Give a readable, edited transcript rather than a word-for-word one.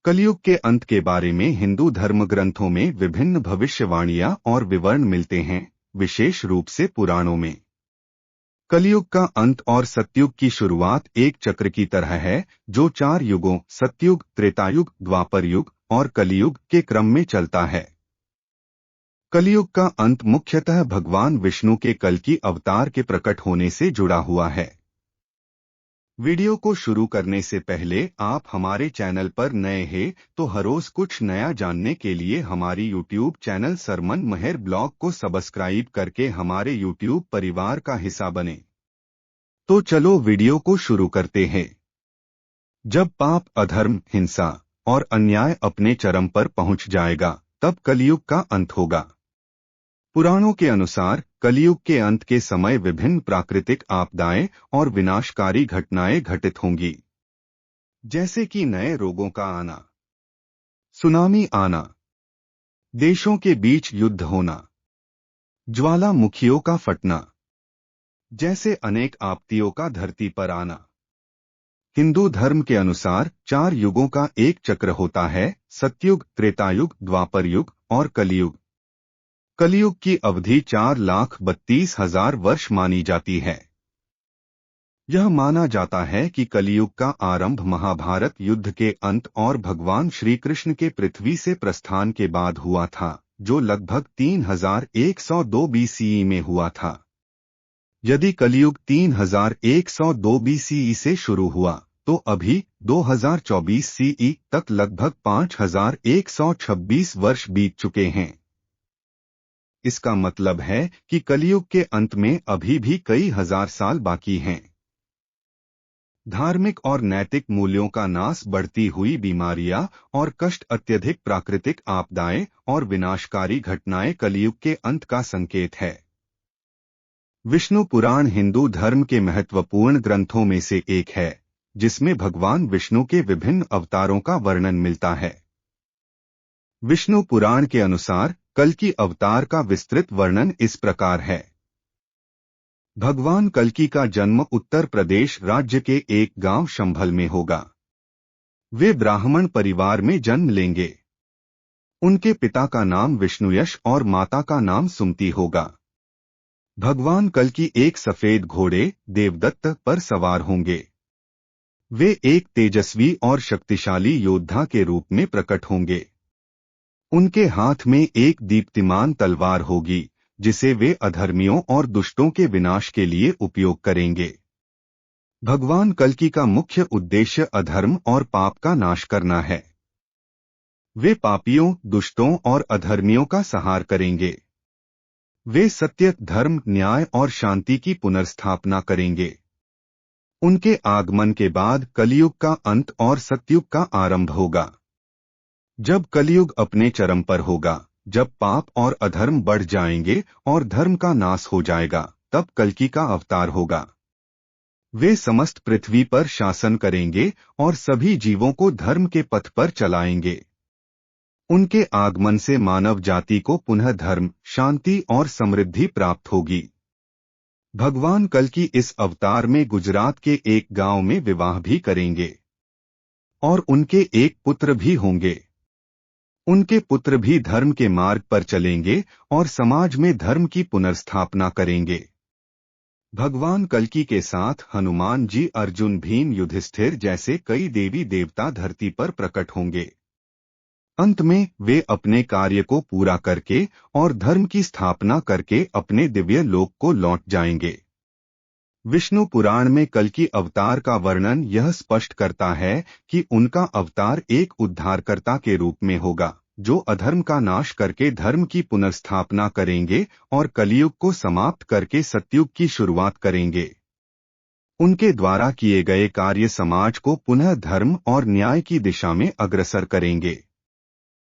कलयुग के अंत के बारे में हिंदू धर्म ग्रंथों में विभिन्न भविष्यवाणियां और विवरण मिलते हैं, विशेष रूप से पुराणों में। कलयुग का अंत और सतयुग की शुरुआत एक चक्र की तरह है, जो 4 युगों सतयुग, त्रेतायुग, द्वापर युग और कलियुग के क्रम में चलता है। कलयुग का अंत मुख्यतः भगवान विष्णु के कल्कि अवतार के प्रकट होने से जुड़ा हुआ है। वीडियो को शुरू करने से पहले आप हमारे चैनल पर नए हैं तो हर रोज कुछ नया जानने के लिए हमारी यूट्यूब चैनल सरमन महर ब्लॉग को सब्सक्राइब करके हमारे यूट्यूब परिवार का हिस्सा बने। तो चलो वीडियो को शुरू करते हैं। जब पाप, अधर्म, हिंसा और अन्याय अपने चरम पर पहुंच जाएगा, तब कलयुग का अंत होगा। पुराणों के अनुसार कलयुग के अंत के समय विभिन्न प्राकृतिक आपदाएं और विनाशकारी घटनाएं घटित होंगी, जैसे कि नए रोगों का आना, सुनामी आना, देशों के बीच युद्ध होना, ज्वालामुखियों का फटना, जैसे अनेक आपत्तियों का धरती पर आना। हिंदू धर्म के अनुसार 4 युगों का एक चक्र होता है: सतयुग, त्रेतायुग, द्वापर युग और कलियुग। कलियुग की अवधि 4,32,000 वर्ष मानी जाती है। यह माना जाता है कि कलियुग का आरंभ महाभारत युद्ध के अंत और भगवान श्री कृष्ण के पृथ्वी से प्रस्थान के बाद हुआ था, जो लगभग 3102 बीसीई में हुआ था। यदि कलियुग 3102 बीसीई से शुरू हुआ, तो अभी 2024 सीई तक लगभग 5126 वर्ष बीत चुके हैं। इसका मतलब है कि कलियुग के अंत में अभी भी कई हजार साल बाकी हैं। धार्मिक और नैतिक मूल्यों का नाश, बढ़ती हुई बीमारियां और कष्ट, अत्यधिक प्राकृतिक आपदाएं और विनाशकारी घटनाएं कलियुग के अंत का संकेत है। विष्णु पुराण हिंदू धर्म के महत्वपूर्ण ग्रंथों में से एक है, जिसमें भगवान विष्णु के विभिन्न अवतारों का वर्णन मिलता है। विष्णु पुराण के अनुसार कल्कि अवतार का विस्तृत वर्णन इस प्रकार है। भगवान कल्कि का जन्म उत्तर प्रदेश राज्य के एक गांव शंभल में होगा। वे ब्राह्मण परिवार में जन्म लेंगे। उनके पिता का नाम विष्णुयश और माता का नाम सुमति होगा। भगवान कल्कि एक सफेद घोड़े देवदत्त पर सवार होंगे। वे एक तेजस्वी और शक्तिशाली योद्धा के रूप में प्रकट होंगे। उनके हाथ में एक दीप्तिमान तलवार होगी, जिसे वे अधर्मियों और दुष्टों के विनाश के लिए उपयोग करेंगे। भगवान कल्कि का मुख्य उद्देश्य अधर्म और पाप का नाश करना है। वे पापियों, दुष्टों और अधर्मियों का संहार करेंगे। वे सत्य, धर्म, न्याय और शांति की पुनर्स्थापना करेंगे। उनके आगमन के बाद कलियुग का अंत और सतयुग का आरंभ होगा। जब कलियुग अपने चरम पर होगा, जब पाप और अधर्म बढ़ जाएंगे और धर्म का नाश हो जाएगा, तब कल्कि का अवतार होगा। वे समस्त पृथ्वी पर शासन करेंगे और सभी जीवों को धर्म के पथ पर चलाएंगे। उनके आगमन से मानव जाति को पुनः धर्म, शांति और समृद्धि प्राप्त होगी। भगवान कल्कि इस अवतार में गुजरात के एक गांव में विवाह भी करेंगे और उनके एक पुत्र भी होंगे। उनके पुत्र भी धर्म के मार्ग पर चलेंगे और समाज में धर्म की पुनर्स्थापना करेंगे। भगवान कल्कि के साथ हनुमान जी, अर्जुन, भीम, युधिष्ठिर जैसे कई देवी देवता धरती पर प्रकट होंगे। अंत में वे अपने कार्य को पूरा करके और धर्म की स्थापना करके अपने दिव्य लोक को लौट जाएंगे। विष्णु पुराण में कल्कि अवतार का वर्णन यह स्पष्ट करता है कि उनका अवतार एक उद्धारकर्ता के रूप में होगा, जो अधर्म का नाश करके धर्म की पुनर्स्थापना करेंगे और कलियुग को समाप्त करके सतयुग की शुरुआत करेंगे। उनके द्वारा किए गए कार्य समाज को पुनः धर्म और न्याय की दिशा में अग्रसर करेंगे।